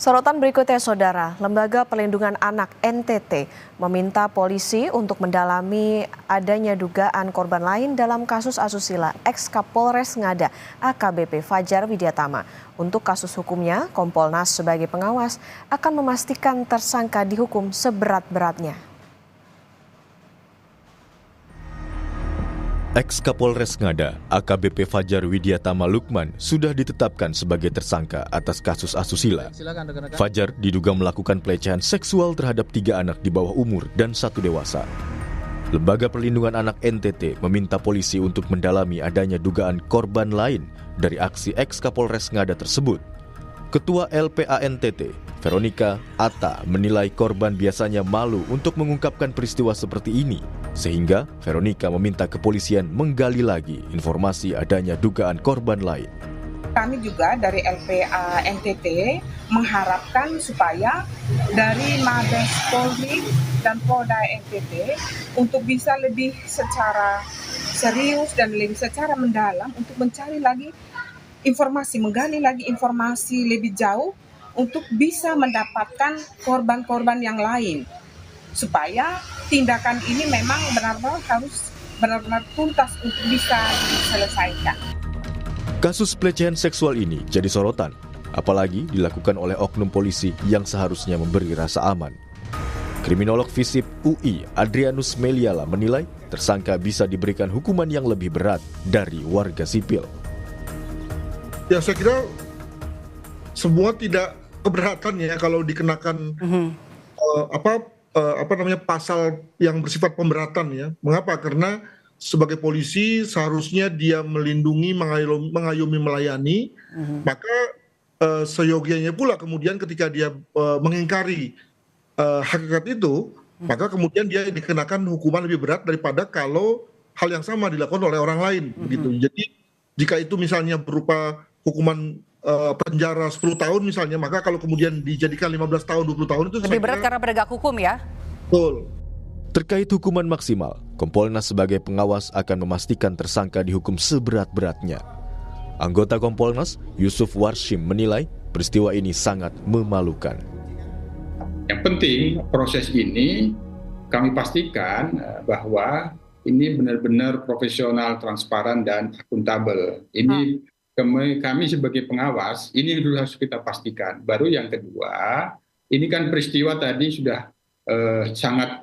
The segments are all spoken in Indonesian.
Sorotan berikutnya, Saudara. Lembaga Perlindungan Anak (NTT) meminta polisi untuk mendalami adanya dugaan korban lain dalam kasus asusila ex-Kapolres Ngada AKBP Fajar Widyatama. Untuk kasus hukumnya, Kompolnas sebagai pengawas akan memastikan tersangka dihukum seberat-beratnya. Ex-Kapolres Ngada AKBP Fajar Widyatama Lukman sudah ditetapkan sebagai tersangka atas kasus asusila. Fajar diduga melakukan pelecehan seksual terhadap 3 anak di bawah umur dan 1 dewasa. Lembaga Perlindungan Anak (NTT) meminta polisi untuk mendalami adanya dugaan korban lain dari aksi ex-Kapolres Ngada tersebut. Ketua LPA NTT, Veronica Atta, menilai korban biasanya malu untuk mengungkapkan peristiwa seperti ini, sehingga Veronica meminta kepolisian menggali lagi informasi adanya dugaan korban lain. Kami juga dari LPA NTT mengharapkan supaya dari Mabes Polri dan Polda NTT untuk bisa lebih secara serius dan lebih secara mendalam untuk mencari lagi informasi, menggali lagi informasi lebih jauh untuk bisa mendapatkan korban-korban yang lain. Supaya tindakan ini memang benar-benar harus benar-benar tuntas untuk bisa diselesaikan. Kasus pelecehan seksual ini jadi sorotan, apalagi dilakukan oleh oknum polisi yang seharusnya memberi rasa aman. Kriminolog FISIP UI Adrianus Meliala menilai tersangka bisa diberikan hukuman yang lebih berat dari warga sipil. Ya, saya kira semua tidak keberatan ya kalau dikenakan pasal yang bersifat pemberatan ya. Mengapa? Karena sebagai polisi seharusnya dia melindungi, mengayomi, melayani. Maka seyogianya pula kemudian ketika dia mengingkari hakikat itu, maka kemudian dia dikenakan hukuman lebih berat daripada kalau hal yang sama dilakukan oleh orang lain. Gitu. Jadi jika itu misalnya berupa hukuman penjara 10 tahun misalnya, maka kalau kemudian dijadikan 15 tahun, 20 tahun itu lebih berat karena penegak hukum ya? Betul. Terkait hukuman maksimal, Kompolnas sebagai pengawas akan memastikan tersangka dihukum seberat-beratnya. Anggota Kompolnas, Yusuf Warshim, menilai peristiwa ini sangat memalukan. Yang penting proses ini kami pastikan bahwa ini benar-benar profesional, transparan, dan akuntabel. Ini kami sebagai pengawas, ini dulu harus kita pastikan. Baru yang kedua, ini kan peristiwa tadi sudah sangat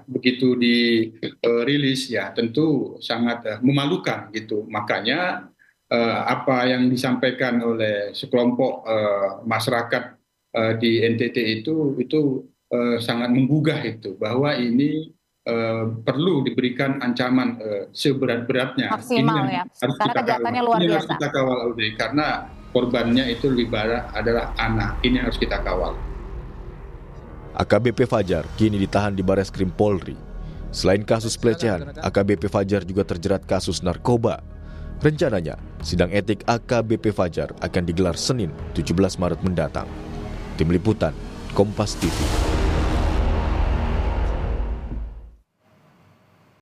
begitu dirilis ya, tentu sangat memalukan gitu. Makanya apa yang disampaikan oleh sekelompok masyarakat di NTT itu sangat menggugah itu, bahwa ini perlu diberikan ancaman seberat-beratnya. Maksimal ya, karena kejahatannya luar biasa. Ini harus kita kawal, Audrey, karena korbannya itu lebih banyak adalah anak. Ini harus kita kawal. AKBP Fajar kini ditahan di Bareskrim Polri. Selain kasus pelecehan, AKBP Fajar juga terjerat kasus narkoba. Rencananya, sidang etik AKBP Fajar akan digelar Senin 17 Maret mendatang. Tim Liputan, Kompas TV.